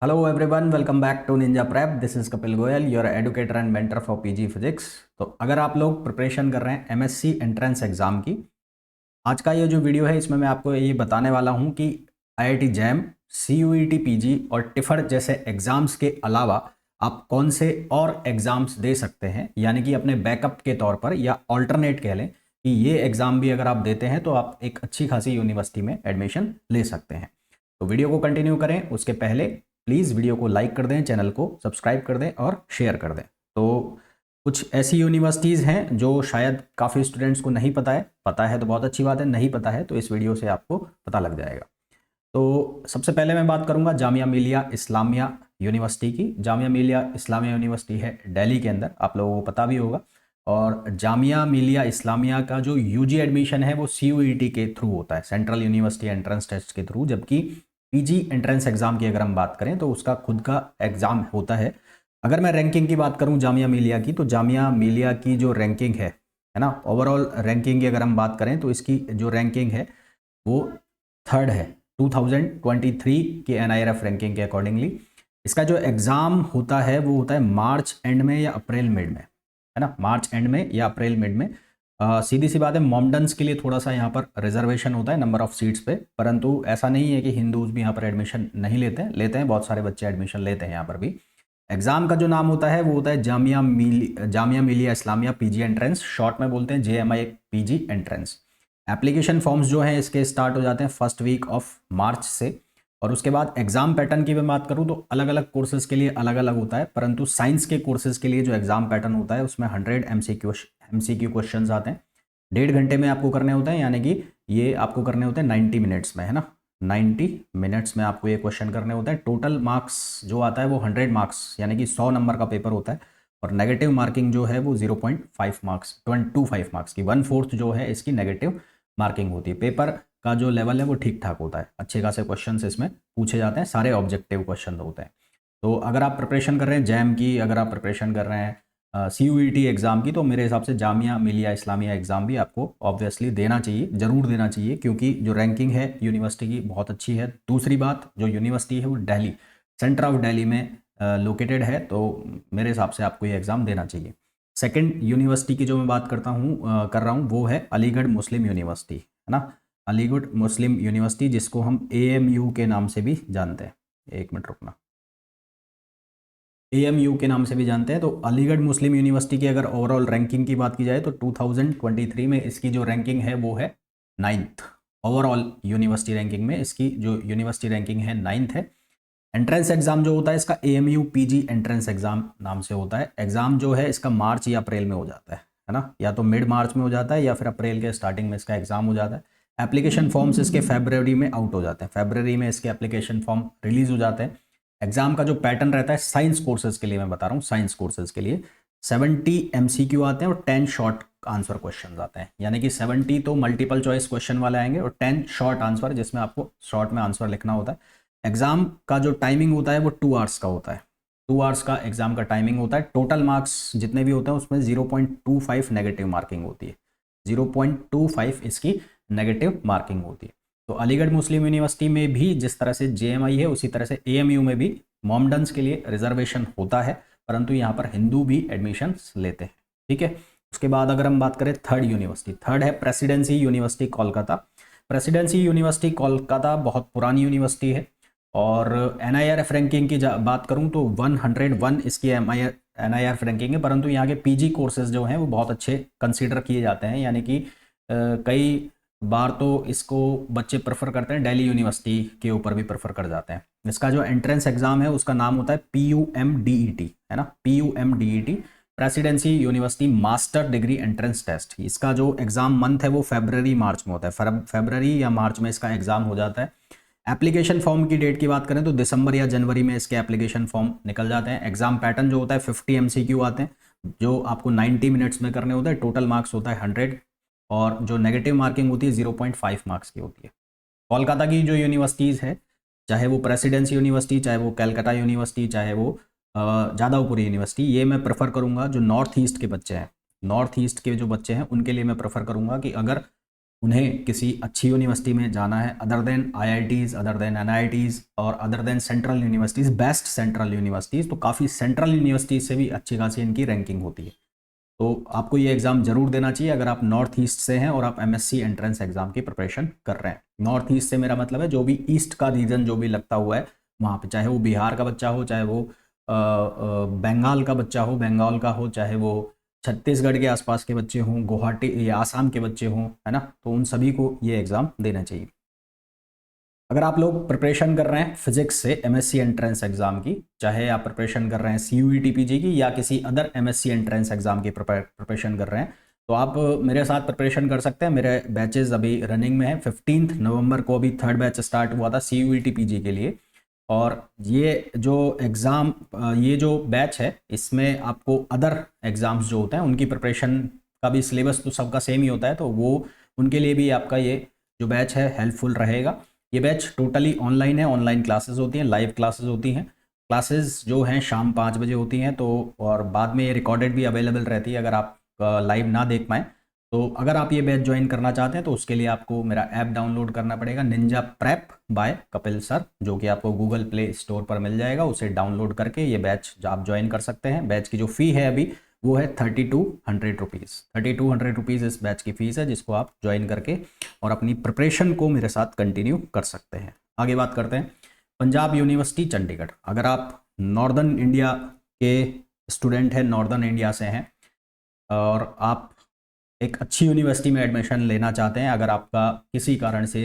Hello everyone, welcome back to Ninja Prep. This is Kapil Goyal, your educator and mentor for PG physics. तो अगर आप लोग preparation कर रहे हैं एमएससी एंट्रेंस एग्जाम की, आज का ये जो वीडियो है इसमें मैं आपको ये बताने वाला हूँ कि आईआईटी जैम, सीयूईटी पीजी और टिफर जैसे एग्जाम्स के अलावा आप कौन से और एग्जाम्स दे सकते हैं, यानी कि अपने बैकअप के तौर पर या ऑल्टरनेट कह लें कि ये एग्ज़ाम भी अगर आप देते हैं तो आप एक अच्छी खासी यूनिवर्सिटी में एडमिशन ले सकते हैं। तो वीडियो को कंटिन्यू करें उसके पहले प्लीज़ वीडियो को लाइक कर दें, चैनल को सब्सक्राइब कर दें और शेयर कर दें। तो कुछ ऐसी यूनिवर्सिटीज़ हैं जो शायद काफ़ी स्टूडेंट्स को नहीं पता है तो बहुत अच्छी बात है, नहीं पता है तो इस वीडियो से आपको पता लग जाएगा। तो सबसे पहले मैं बात करूंगा जामिया मिलिया इस्लामिया यूनिवर्सिटी की। जामिया मिलिया इस्लामिया यूनिवर्सिटी है दिल्ली के अंदर, आप लोगों को पता भी होगा। और जामिया मिलिया इस्लामिया का जो यूजी एडमिशन है वो सीयूईटी के थ्रू होता है, सेंट्रल यूनिवर्सिटी एंट्रेंस टेस्ट के थ्रू। जबकि पीजी एंट्रेंस एग्जाम की अगर हम बात करें तो उसका खुद का एग्जाम होता है। अगर मैं रैंकिंग की बात करूं जामिया मिलिया की, तो जामिया मिलिया की जो रैंकिंग है ना, ओवरऑल रैंकिंग की अगर हम बात करें तो इसकी जो रैंकिंग है वो थर्ड है 2023 के एनआईआरएफ रैंकिंग के अकॉर्डिंगली। इसका जो एग्ज़ाम होता है वो होता है मार्च एंड में या अप्रैल मिड में, है ना, मार्च एंड में या अप्रैल मिड में। सीधी सी बात है, मॉमडन्स के लिए थोड़ा सा यहाँ पर रिजर्वेशन होता है नंबर ऑफ सीट्स पे, परंतु ऐसा नहीं है कि हिंदूज भी यहाँ पर एडमिशन नहीं लेते हैं, बहुत सारे बच्चे एडमिशन लेते हैं यहाँ पर भी। एग्ज़ाम का जो नाम होता है वो होता है Jamia Millia Islamia PG entrance, short में बोलते हैं JMI PG entrance. Application forms जो हैं इसके स्टार्ट हो जाते हैं फर्स्ट वीक ऑफ मार्च से। और उसके बाद एग्जाम पैटर्न की मैं बात करूं तो अलग अलग कोर्सेज के लिए अलग अलग होता है, परंतु साइंस के कोर्सेज के लिए जो एग्जाम पैटर्न होता है उसमें 100 एमसीक्यू क्वेश्चंस आते हैं। 1.5 घंटे में आपको करने होते हैं, यानी कि ये आपको करने होते हैं 90 मिनट्स में, है ना। 90 मिनट्स में आपको ये क्वेश्चन करने होते हैं। टोटल मार्क्स जो आता है वो 100 मार्क्स यानी कि 100 नंबर का पेपर होता है। और नेगेटिव मार्किंग जो है वो 0.5 मार्क्स 25 मार्क्स की 1/4 जो है इसकी नेगेटिव मार्किंग होती है। पेपर का जो लेवल है वो ठीक ठाक होता है, अच्छे खासे क्वेश्चन इसमें पूछे जाते हैं, सारे ऑब्जेक्टिव क्वेश्चन होते हैं। तो अगर आप प्रिपरेशन कर रहे हैं जैम की, अगर आप प्रिपरेशन कर रहे हैं सीयूईटी एग्ज़ाम की, तो मेरे हिसाब से जामिया मिलिया इस्लामिया एग्ज़ाम भी आपको ऑब्वियसली देना चाहिए, ज़रूर देना चाहिए, क्योंकि जो रैंकिंग है यूनिवर्सिटी की बहुत अच्छी है। दूसरी बात, जो यूनिवर्सिटी है वो दिल्ली, सेंटर ऑफ दिल्ली में लोकेटेड है, तो मेरे हिसाब से आपको ये एग्ज़ाम देना चाहिए। सेकंड यूनिवर्सिटी की जो मैं बात कर रहा हूँ वो है अलीगढ़ मुस्लिम यूनिवर्सिटी, है ना। अलीगढ़ मुस्लिम यूनिवर्सिटी, जिसको हम एएमयू के नाम से भी जानते हैं। एक मिनट रुकना, एएमयू के नाम से भी जानते हैं। तो अलीगढ़ मुस्लिम यूनिवर्सिटी की अगर ओवरऑल रैंकिंग की बात की जाए तो 2023 में इसकी जो रैंकिंग है वो है 9th। ओवरऑल यूनिवर्सिटी रैंकिंग में इसकी जो यूनिवर्सिटी रैंकिंग है 9th है। एंट्रेंस एग्जाम जो होता है इसका एएमयू पीजी एंट्रेंस एग्जाम नाम से होता है। एग्जाम जो है इसका मार्च या अप्रैल में हो जाता है ना, या तो मिड मार्च में हो जाता है या फिर अप्रैल के स्टार्टिंग में इसका एग्जाम हो जाता है। एप्लीकेशन फॉर्म्स इसके फरवरी में आउट हो जाते हैं, फरवरी में इसके एप्लीकेशन फॉर्म रिलीज हो जाते हैं। एग्जाम का जो पैटर्न रहता है साइंस कोर्सेज के लिए मैं बता रहा हूँ, साइंस कोर्सेज के लिए 70 एमसीक्यू आते हैं और 10 शॉर्ट आंसर क्वेश्चन आते हैं, यानी कि 70 तो मल्टीपल चॉइस क्वेश्चन वाले आएंगे और 10 शॉर्ट आंसर जिसमें आपको शॉर्ट में आंसर लिखना होता है। एग्जाम का जो टाइमिंग होता है वो 2 आवर्स का होता है, 2 आवर्स का एग्जाम का टाइमिंग होता है। टोटल मार्क्स जितने भी होते हैं उसमें 0.25 नेगेटिव मार्किंग होती है, 0.25 इसकी नेगेटिव मार्किंग होती है। तो अलीगढ़ मुस्लिम यूनिवर्सिटी में भी जिस तरह से जेएमआई है उसी तरह से एएमयू में भी मॉमडन्स के लिए रिजर्वेशन होता है, परंतु यहाँ पर हिंदू भी एडमिशन लेते हैं, ठीक है। उसके बाद अगर हम बात करें थर्ड यूनिवर्सिटी, थर्ड है presidency university Kolkata. Presidency university Kolkata बहुत पुरानी यूनिवर्सिटी है और एनआईआरएफ रैंकिंग की बात करूं तो 101 इसकी एनआईआरएफ रैंकिंग है, परंतु यहाँ के पीजी कोर्सेज जो हैं वो बहुत अच्छे कंसीडर किए जाते हैं, यानी कि कई बार तो इसको बच्चे प्रेफर करते हैं, दिल्ली यूनिवर्सिटी के ऊपर भी प्रेफर कर जाते हैं। इसका जो एंट्रेंस एग्जाम है उसका नाम होता है PUMDET, है ना, PUMDET, Presidency University master degree entrance test. इसका जो एग्जाम मंथ है वो फरवरी मार्च में होता है, फरवरी या मार्च में इसका एग्जाम हो जाता है। एप्लीकेशन फॉर्म की डेट की बात करें तो दिसंबर या जनवरी में इसके एप्लीकेशन फॉर्म निकल जाते हैं। एग्जाम पैटर्न जो होता है 50 एमसीक्यू आते हैं जो आपको 90 मिनट्स में करने होते हैं। टोटल मार्क्स होता है 100 और जो नेगेटिव मार्किंग होती है 0.5 मार्क्स की होती है। कोलकाता की जो यूनिवर्सिटीज़ है, चाहे वो प्रेसिडेंसी यूनिवर्सिटी, चाहे वो कलकत्ता यूनिवर्सिटी, चाहे वो जादवपुरी यूनिवर्सिटी, ये मैं प्रेफर करूँगा जो नॉर्थ ईस्ट के बच्चे हैं, नॉर्थ ईस्ट के जो बच्चे हैं उनके लिए मैं प्रेफर करूँगा कि अगर उन्हें किसी अच्छी यूनिवर्सिटी में जाना है other than IITs, other than NITs और other than central universities, best central universities, तो काफ़ी सेंट्रल यूनिवर्सिटीज़ से भी अच्छी खासी इनकी रैंकिंग होती है। तो आपको ये एग्ज़ाम जरूर देना चाहिए अगर आप नॉर्थ ईस्ट से हैं और आप एमएससी एंट्रेंस एग्ज़ाम की प्रिपरेशन कर रहे हैं। नॉर्थ ईस्ट से मेरा मतलब है जो भी ईस्ट का रीजन जो भी लगता हुआ है वहाँ पे, चाहे वो बिहार का बच्चा हो, चाहे वो बंगाल का बच्चा हो, बंगाल का हो, चाहे वो छत्तीसगढ़ के आसपास के बच्चे हों, गुवाहाटी या आसाम के बच्चे हों, है ना, तो उन सभी को ये एग्ज़ाम देना चाहिए। अगर आप लोग प्रिपरेशन कर रहे हैं फिजिक्स से एमएससी एंट्रेंस एग्जाम की, चाहे आप प्रिपरेशन कर रहे हैं सीयूईटी पीजी की या किसी अदर एमएससी एंट्रेंस एग्जाम की प्रिपरेशन कर रहे हैं, तो आप मेरे साथ प्रिपरेशन कर सकते हैं। मेरे बैचेस अभी रनिंग में है। 15 नवंबर को अभी 3rd बैच स्टार्ट हुआ था सीयूईटी पीजी के लिए। और ये जो एग्ज़ाम, ये जो बैच है, इसमें आपको अदर एग्ज़ाम्स जो होते हैं उनकी प्रिपरेशन का भी सिलेबस तो सबका सेम ही होता है, तो वो उनके लिए भी आपका ये जो बैच है हेल्पफुल रहेगा। ये बैच टोटली ऑनलाइन है, ऑनलाइन क्लासेस होती हैं, लाइव क्लासेस होती हैं। क्लासेस जो हैं शाम 5 बजे होती हैं, तो और बाद में ये रिकॉर्डेड भी अवेलेबल रहती है अगर आप लाइव ना देख पाएँ। तो अगर आप ये बैच ज्वाइन करना चाहते हैं तो उसके लिए आपको मेरा ऐप डाउनलोड करना पड़ेगा, Ninja Prep by Kapil sir, जो कि आपको गूगल प्ले स्टोर पर मिल जाएगा। उसे डाउनलोड करके ये बैच आप ज्वाइन कर सकते हैं। बैच की जो फ़ी है अभी वो है 3200 रुपीज़। 3200 रुपीज़ इस बैच की फ़ीस है, जिसको आप ज्वाइन करके और अपनी प्रिपरेशन को मेरे साथ कंटिन्यू कर सकते हैं। आगे बात करते हैं पंजाब यूनिवर्सिटी चंडीगढ़। अगर आप नॉर्दर्न इंडिया के स्टूडेंट हैं, नॉर्दर्न इंडिया से हैं और आप एक अच्छी यूनिवर्सिटी में एडमिशन लेना चाहते हैं, अगर आपका किसी कारण से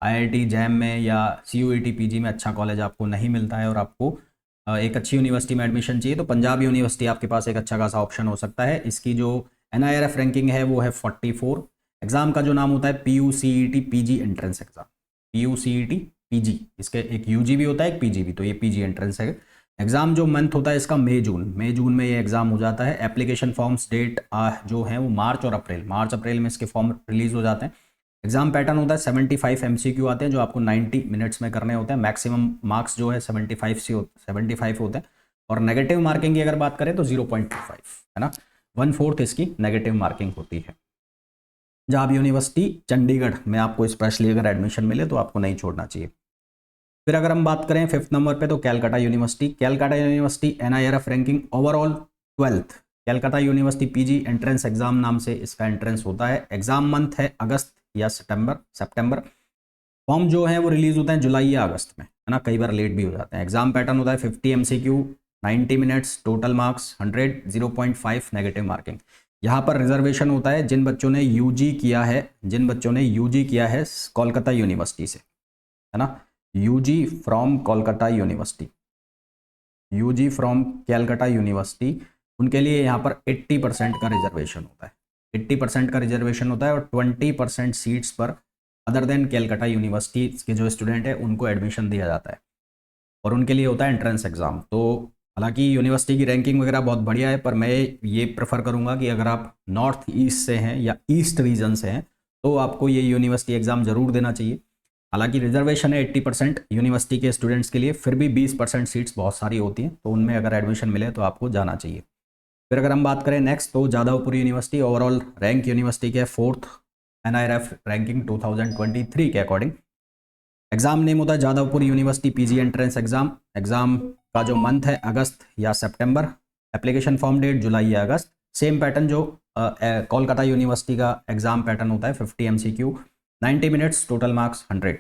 आईआईटी जैम में या सीयूईटी पीजी में अच्छा कॉलेज आपको नहीं मिलता है और आपको एक अच्छी यूनिवर्सिटी में एडमिशन चाहिए, तो पंजाब यूनिवर्सिटी आपके पास एक अच्छा खासा ऑप्शन हो सकता है। इसकी जो NIRF रैंकिंग है वो है 44। एग्ज़ाम का जो नाम होता है PUCET PG entrance exam, PUCET PG, इसके एक यूजी भी होता है एक पीजी भी, तो ये पीजी एंट्रेंस है। एग्ज़ाम जो मंथ होता है इसका मई जून में ये एग्ज़ाम हो जाता है। एप्लीकेशन फॉर्म्स डेट जो है वो मार्च अप्रैल में इसके फॉर्म रिलीज़ हो जाते हैं। एग्ज़ाम पैटर्न होता है 75 MCQ आते हैं जो आपको 90 मिनट्स में करने होते हैं। मैक्सिमम मार्क्स जो है 75 होते हैं। और नेगेटिव मार्किंग की अगर बात करें तो 0.25 है ना, 1/4 इसकी नेगेटिव मार्किंग होती है। पंजाब यूनिवर्सिटी चंडीगढ़ में आपको स्पेशली अगर एडमिशन मिले तो आपको नहीं छोड़ना चाहिए। फिर अगर हम बात करें 5th नंबर पे, तो Calcutta university NIRF ranking overall 12th। Calcutta university PG entrance exam नाम से इसका एंट्रेंस होता है। एग्जाम मंथ है अगस्त या सितंबर। फॉर्म जो है वो रिलीज होते हैं जुलाई या अगस्त में, है ना, कई बार लेट भी हो जाते हैं। एग्जाम पैटर्न होता है 50 MCQ, 90 minutes, total marks 100, 0.5 negative marking. यहाँ पर रिजर्वेशन होता है जिन बच्चों ने यूजी किया है कोलकाता यूनिवर्सिटी से, है ना, UG from Kolkata university, UG from Calcutta university, उनके लिए यहाँ पर 80% का रिजर्वेशन होता है। 80% का रिजर्वेशन होता है और 20% सीट्स पर अदर देन कैलकाटा यूनिवर्सिटी के जो स्टूडेंट है उनको एडमिशन दिया जाता है और उनके लिए होता है एंट्रेंस एग्ज़ाम। तो हालांकि यूनिवर्सिटी की रैंकिंग वगैरह बहुत बढ़िया है, पर मैं ये प्रेफर करूँगा कि अगर आप नॉर्थ ईस्ट से हैं या ईस्ट रीजन से हैं तो आपको ये यूनिवर्सिटी एग्ज़ाम ज़रूर देना चाहिए। हालांकि रिजर्वेशन है 80% यूनिवर्सिटी के स्टूडेंट्स के लिए, फिर भी 20% सीट्स बहुत सारी होती हैं, तो उनमें अगर एडमिशन मिले तो आपको जाना चाहिए। फिर अगर हम बात करें नेक्स्ट, तो Jadavpur university overall rank university के 4th NIRF रैंकिंग 2023 के अकॉर्डिंग। एग्जाम नेम होता है Jadavpur university PG entrance exam. Exam का जो मंथ है अगस्त या सितंबर। एप्लीकेशन फॉर्म डेट जुलाई या अगस्त। सेम पैटर्न जो कोलकाता यूनिवर्सिटी का एग्जाम पैटर्न होता है 50 MCQ, 90 मिनट्स, टोटल मार्क्स 100।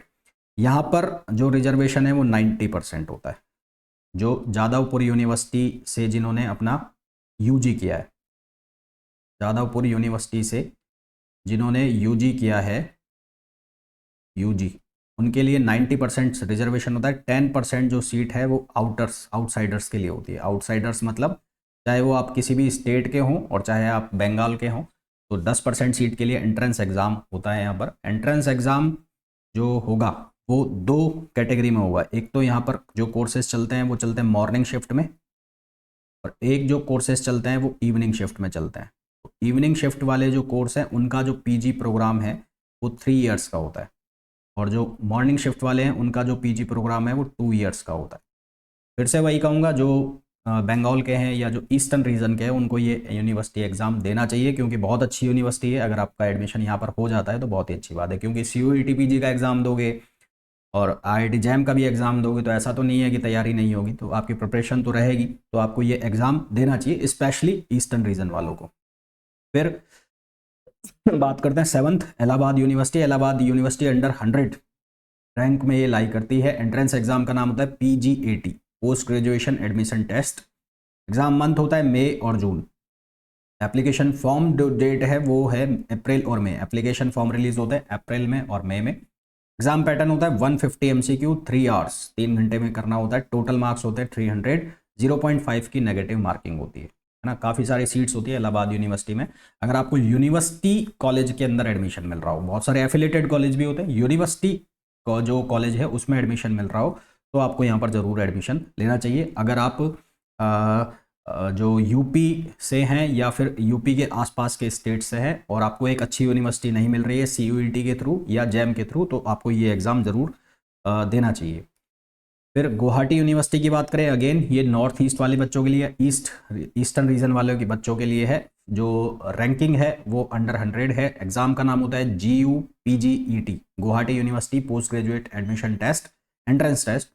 यहाँ पर जो रिजर्वेशन है वो 90% होता है। जो जादवपुर यूनिवर्सिटी से जिन्होंने अपना यूजी किया है, जादवपुर यूनिवर्सिटी से जिन्होंने यूजी किया है, यूजी, उनके लिए 90% रिजर्वेशन होता है। 10% जो सीट है वो आउटसाइडर्स के लिए होती है। आउटसाइडर्स मतलब चाहे वो आप किसी भी स्टेट के हों और चाहे आप बंगाल के हों, तो 10% सीट के लिए एंट्रेंस एग्ज़ाम होता है। यहाँ पर एंट्रेंस एग्ज़ाम जो होगा वो 2 कैटेगरी में होगा। एक तो यहाँ पर जो कोर्सेज चलते हैं वो चलते हैं मॉर्निंग शिफ्ट में, और एक जो कोर्सेज चलते हैं वो इवनिंग शिफ्ट में चलते हैं। तो इवनिंग शिफ्ट वाले जो कोर्स हैं उनका जो पीजी प्रोग्राम है वो 3 ईयर्स का होता है, और जो मॉर्निंग शिफ्ट वाले हैं उनका जो पीजी प्रोग्राम है वो 2 ईयर्स का होता है। फिर से वही कहूँगा, जो बंगाल के हैं या जो ईस्टर्न रीजन के हैं उनको ये यूनिवर्सिटी एग्ज़ाम देना चाहिए, क्योंकि बहुत अच्छी यूनिवर्सिटी है। अगर आपका एडमिशन यहाँ पर हो जाता है तो बहुत ही अच्छी बात है, क्योंकि CUET PG का एग्ज़ाम दोगे और IIT जैम का भी एग्ज़ाम दोगे तो ऐसा तो नहीं है कि तैयारी नहीं होगी, तो आपकी प्रिपरेशन तो रहेगी। तो आपको ये एग्ज़ाम देना चाहिए, स्पेशली ईस्टर्न रीजन वालों को। फिर बात करते हैं seventh, Allahabad university. Allahabad university under 100 rank में ये लाई करती है। एंट्रेंस एग्जाम का नाम होता है PGAT, post graduation admission test. Exam month होता है मई और जून। एप्लीकेशन फॉर्म जो डेट है वो है अप्रैल और मई। एप्लीकेशन फॉर्म रिलीज होते हैं अप्रैल में और मई में। एग्जाम पैटर्न होता है 150 MCQ 3 आवर्स, 3 घंटे में करना होता है। टोटल मार्क्स होते हैं 300, 0.5 की नेगेटिव मार्किंग होती है ना। काफ़ी सारी सीट्स होती है इलाहाबाद यूनिवर्सिटी में। अगर आपको यूनिवर्सिटी कॉलेज के अंदर एडमिशन मिल रहा हो, बहुत सारे एफिलेटेड कॉलेज भी होते हैं, यूनिवर्सिटी का जो कॉलेज है उसमें एडमिशन मिल रहा हो तो आपको यहाँ पर ज़रूर एडमिशन लेना चाहिए। अगर आप जो यूपी से हैं या फिर यूपी के आसपास के स्टेट से हैं और आपको एक अच्छी यूनिवर्सिटी नहीं मिल रही है CUET के थ्रू या जैम के थ्रू, तो आपको ये एग्ज़ाम ज़रूर देना चाहिए। फिर गुवाहाटी यूनिवर्सिटी की बात करें, अगेन ये नॉर्थ ईस्ट वाले बच्चों के लिए, ईस्टर्न रीजन वाले के बच्चों के लिए है। जो रैंकिंग है वो अंडर 100 है। एग्जाम का नाम होता है GUPGET, Guwahati university post graduate admission test, entrance test.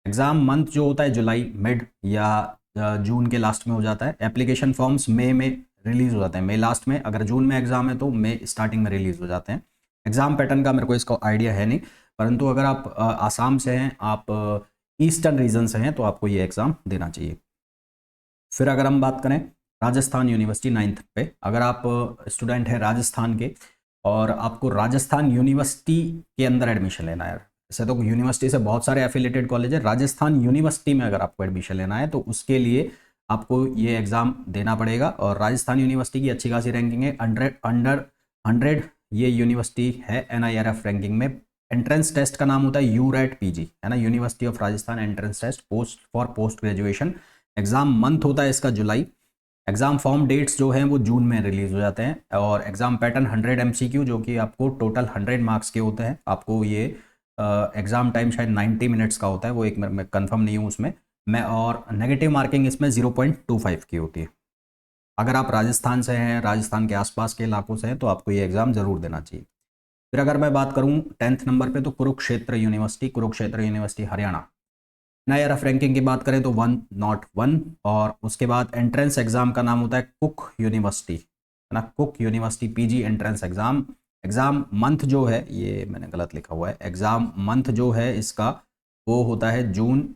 Exam month जो होता है जुलाई मिड या जून के लास्ट में हो जाता है। एप्लीकेशन फॉर्म्स मई में रिलीज हो जाते हैं, मई लास्ट में। अगर जून में एग्जाम है तो मई स्टार्टिंग में रिलीज हो जाते हैं। एग्जाम पैटर्न का मेरे को इसका आइडिया है नहीं, परंतु अगर आप आसाम से हैं, आप ईस्टर्न रीजन से हैं, तो आपको ये एग्ज़ाम देना चाहिए। फिर अगर हम बात करें राजस्थान यूनिवर्सिटी 9th पे, अगर आप स्टूडेंट हैं राजस्थान के और आपको राजस्थान यूनिवर्सिटी के अंदर एडमिशन लेना है, ऐसे तो यूनिवर्सिटी से बहुत सारे एफिलेटेड कॉलेज है, राजस्थान यूनिवर्सिटी में अगर आपको एडमिशन लेना है तो उसके लिए आपको ये एग्ज़ाम देना पड़ेगा। और राजस्थान यूनिवर्सिटी की अच्छी खासी रैंकिंग है, अंडर 100 ये यूनिवर्सिटी है NIRF रैंकिंग में। एंट्रेंस टेस्ट का नाम होता है URAT PG, है ना, university of Rajasthan entrance test post graduation. Exam month होता है इसका जुलाई। एग्जाम फॉर्म डेट्स जो हैं वो जून में रिलीज हो जाते हैं। और एग्जाम पैटर्न 100 MCQ जो कि आपको टोटल 100 मार्क्स के होते हैं। आपको ये एग्जाम टाइम शायद 90 मिनट्स का होता है, वो एक मैं कंफर्म नहीं हूँ उसमें मैं। और नेगेटिव मार्किंग इसमें 0.25 की होती है। अगर आप राजस्थान से हैं, राजस्थान के आसपास के इलाकों से हैं, तो आपको ये एग्ज़ाम ज़रूर देना चाहिए। फिर अगर मैं बात करूं 10th नंबर पे, तो Kurukshetra university Haryana. NIRF ranking की बात करें तो 101। और उसके बाद एंट्रेंस एग्जाम का नाम होता है कुक यूनिवर्सिटी, है ना, cook university PG entrance exam. Exam month जो है, ये मैंने गलत लिखा हुआ है, एग्जाम मंथ जो है इसका वो होता है जून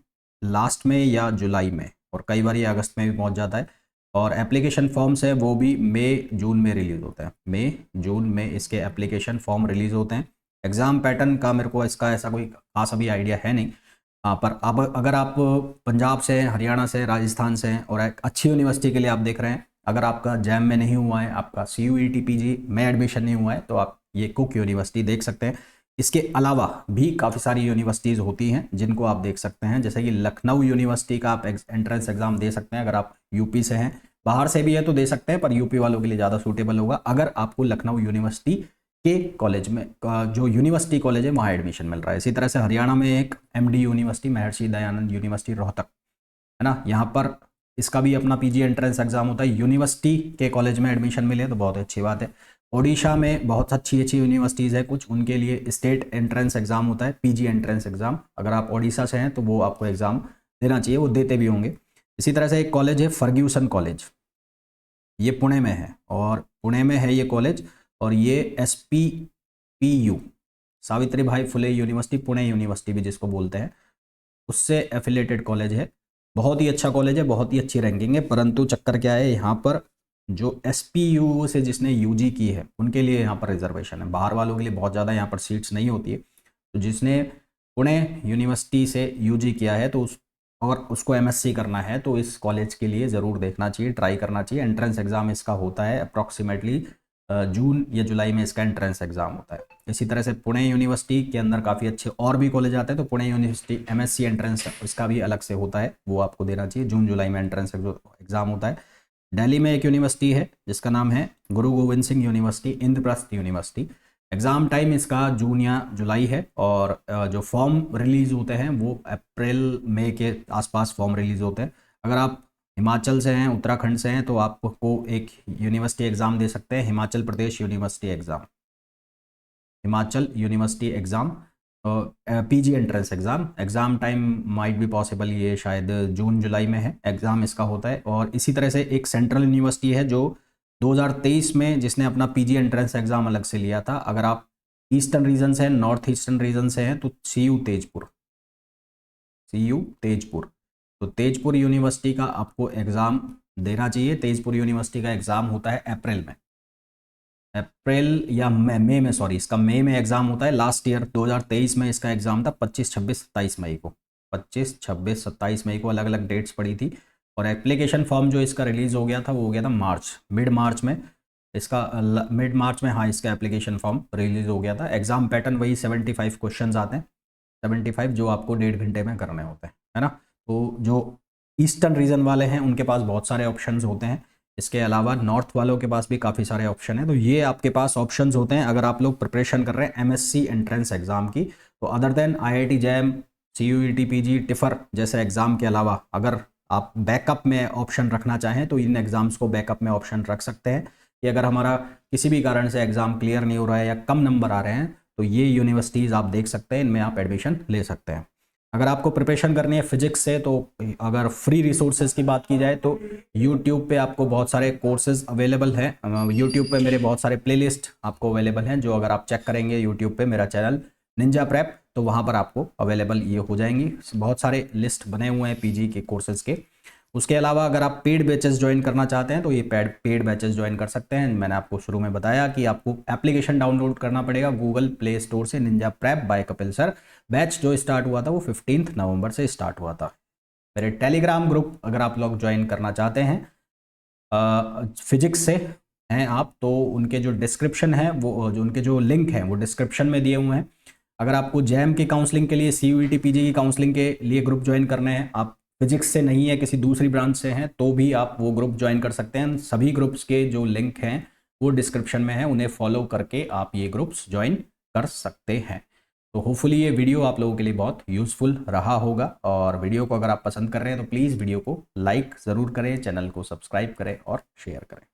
लास्ट में या जुलाई में, और कई बार ये अगस्त में भी पहुंच जाता है। और एप्लीकेशन फॉर्म्स है वो भी मई जून में रिलीज होते हैं, मई जून में इसके एप्लीकेशन फॉर्म रिलीज होते हैं। एग्ज़ाम पैटर्न का मेरे को इसका ऐसा कोई खास अभी आइडिया है नहीं। पर अब अगर आप पंजाब से हैं, हरियाणा से, राजस्थान से हैं और एक अच्छी यूनिवर्सिटी के लिए आप देख रहे हैं, अगर आपका जैम में नहीं हुआ है, आपका CUET PG में एडमिशन नहीं हुआ है, तो आप ये कुक यूनिवर्सिटी देख सकते हैं। इसके अलावा भी काफ़ी सारी यूनिवर्सिटीज़ होती हैं जिनको आप देख सकते हैं, जैसे कि लखनऊ यूनिवर्सिटी का आप एंट्रेंस एग्जाम दे सकते हैं। अगर आप यूपी से हैं, बाहर से भी है तो दे सकते हैं, पर यूपी वालों के लिए ज़्यादा सूटेबल होगा अगर आपको लखनऊ यूनिवर्सिटी के कॉलेज में, जो यूनिवर्सिटी कॉलेज है वहाँ एडमिशन मिल रहा है। इसी तरह से हरियाणा में एक MD university, Maharshi Dayanand university Rohtak, है ना, यहाँ पर इसका भी अपना PG एंट्रेंस एग्जाम होता है। यूनिवर्सिटी के कॉलेज में एडमिशन मिले तो बहुत अच्छी बात है। ओडिशा में बहुत अच्छी अच्छी यूनिवर्सिटीज़ है कुछ, उनके लिए स्टेट एंट्रेंस एग्जाम होता है, PG एंट्रेंस एग्जाम। अगर आप ओडिशा से हैं तो वो आपको एग्ज़ाम देना चाहिए, वो देते भी होंगे। इसी तरह से एक कॉलेज है फर्ग्यूसन कॉलेज, ये पुणे में है, और पुणे में है ये कॉलेज, और ये SPPU, सावित्री भाई फुले यूनिवर्सिटी, पुणे यूनिवर्सिटी भी जिसको बोलते हैं, उससे एफिलेटेड कॉलेज है। बहुत ही अच्छा कॉलेज है, बहुत ही अच्छी रैंकिंग है। परंतु चक्कर क्या है, यहाँ पर जो SPU से जिसने UG की है उनके लिए यहाँ पर रिजर्वेशन है, बाहर वालों के लिए बहुत ज़्यादा यहाँ पर सीट्स नहीं होती है। तो जिसने पुणे यूनिवर्सिटी से UG किया है तो उसको MSc करना है, तो इस कॉलेज के लिए ज़रूर देखना चाहिए, ट्राई करना चाहिए। एंट्रेंस एग्ज़ाम इसका होता है अप्रॉक्सीमेटली जून या जुलाई में इसका एंट्रेंस एग्ज़ाम होता है। इसी तरह से पुणे यूनिवर्सिटी के अंदर काफ़ी अच्छे और भी कॉलेज आते हैं, तो पुणे यूनिवर्सिटी MSc एंट्रेंस इसका भी अलग से होता है, वो आपको देना चाहिए। जून जुलाई में एंट्रेंस एग्ज़ाम होता है। दिल्ली में एक यूनिवर्सिटी है जिसका नाम है गुरु Govind Singh university, Indraprastha university. Exam time इसका जून या जुलाई है, और जो फॉर्म रिलीज़ होते हैं वो अप्रैल मई के आसपास फॉर्म रिलीज़ होते हैं। अगर आप हिमाचल से हैं, उत्तराखंड से हैं, तो आपको एक यूनिवर्सिटी एग्ज़ाम दे सकते हैं, Himachal Pradesh university exam, Himachal university exam, PG entrance exam time might be possible, ये शायद जून जुलाई में है एग्ज़ाम इसका होता है। और इसी तरह से एक सेंट्रल यूनिवर्सिटी है जो 2023 में जिसने अपना पीजी एंट्रेंस एग्ज़ाम अलग से लिया था। अगर आप ईस्टर्न रीजन से हैं, नॉर्थ ईस्टर्न रीजन से हैं, तो CU तेजपुर, CU तेजपुर, तो तेजपुर यूनिवर्सिटी का आपको एग्ज़ाम देना चाहिए। तेजपुर यूनिवर्सिटी का एग्ज़ाम होता है अप्रैल में, अप्रैल या मई में, सॉरी, इसका मई में एग्ज़ाम होता है। लास्ट ईयर 2023 में इसका एग्ज़ाम था 25, 26, 27 मई को, 25, 26, 27 मई को अलग अलग डेट्स पड़ी थी। और एप्लीकेशन फॉर्म जो इसका रिलीज़ हो गया था वो हो गया था मिड मार्च में, इसका मिड मार्च में, हाँ, इसका एप्लीकेशन फॉर्म रिलीज़ हो गया था। एग्ज़ाम पैटर्न वही 75 क्वेश्चन आते हैं, 75 जो आपको 1.5 घंटे में करने होते हैं, है ना। तो जो ईस्टर्न रीजन वाले हैं उनके पास बहुत सारे ऑप्शंस होते हैं, इसके अलावा नॉर्थ वालों के पास भी काफ़ी सारे ऑप्शन हैं। तो ये आपके पास ऑप्शंस होते हैं अगर आप लोग प्रिपरेशन कर रहे हैं MSc एंट्रेंस एग्ज़ाम की। तो other than IIT JAM, CUET PG, tipper जैसे एग्ज़ाम के अलावा अगर आप बैकअप में ऑप्शन रखना चाहें तो इन एग्ज़ाम्स को बैकअप में ऑप्शन रख सकते हैं कि अगर हमारा किसी भी कारण से एग्ज़ाम क्लियर नहीं हो रहा है या कम नंबर आ रहे हैं तो ये यूनिवर्सिटीज़ आप देख सकते हैं, इनमें आप एडमिशन ले सकते हैं। अगर आपको प्रिपरेशन करनी है फिजिक्स से तो अगर फ्री रिसोर्सेज की बात की जाए तो यूट्यूब पे आपको बहुत सारे कोर्सेज अवेलेबल हैं। यूट्यूब पे मेरे बहुत सारे प्लेलिस्ट आपको अवेलेबल हैं, जो अगर आप चेक करेंगे यूट्यूब पे मेरा चैनल निंजा प्रेप, तो वहाँ पर आपको अवेलेबल ये हो जाएंगी। बहुत सारे लिस्ट बने हुए हैं पीजी के कोर्सेज़ के। उसके अलावा अगर आप पेड बैचेस ज्वाइन करना चाहते हैं तो ये पेड बैचेस ज्वाइन कर सकते हैं। मैंने आपको शुरू में बताया कि आपको एप्लीकेशन डाउनलोड करना पड़ेगा गूगल प्ले स्टोर से, Ninja Prep by Kapil sir. Batch जो स्टार्ट हुआ था वो 15 नवंबर से स्टार्ट हुआ था। मेरे टेलीग्राम ग्रुप अगर आप लोग ज्वाइन करना चाहते हैं फिजिक्स से हैं आप, तो उनके जो डिस्क्रिप्शन है वो जो उनके जो लिंक हैं वो डिस्क्रिप्शन में दिए हुए हैं। अगर आपको जैम की काउंसलिंग के लिए, CUET PG की काउंसलिंग के लिए ग्रुप ज्वाइन करने हैं, आप फिजिक्स से नहीं है किसी दूसरी ब्रांच से हैं, तो भी आप वो ग्रुप ज्वाइन कर सकते हैं। सभी ग्रुप्स के जो लिंक हैं वो डिस्क्रिप्शन में है, उन्हें फॉलो करके आप ये ग्रुप्स ज्वाइन कर सकते हैं। तो होपफुली ये वीडियो आप लोगों के लिए बहुत यूज़फुल रहा होगा, और वीडियो को अगर आप पसंद कर रहे हैं तो प्लीज़ वीडियो को लाइक ज़रूर करें, चैनल को सब्सक्राइब करें और शेयर करें।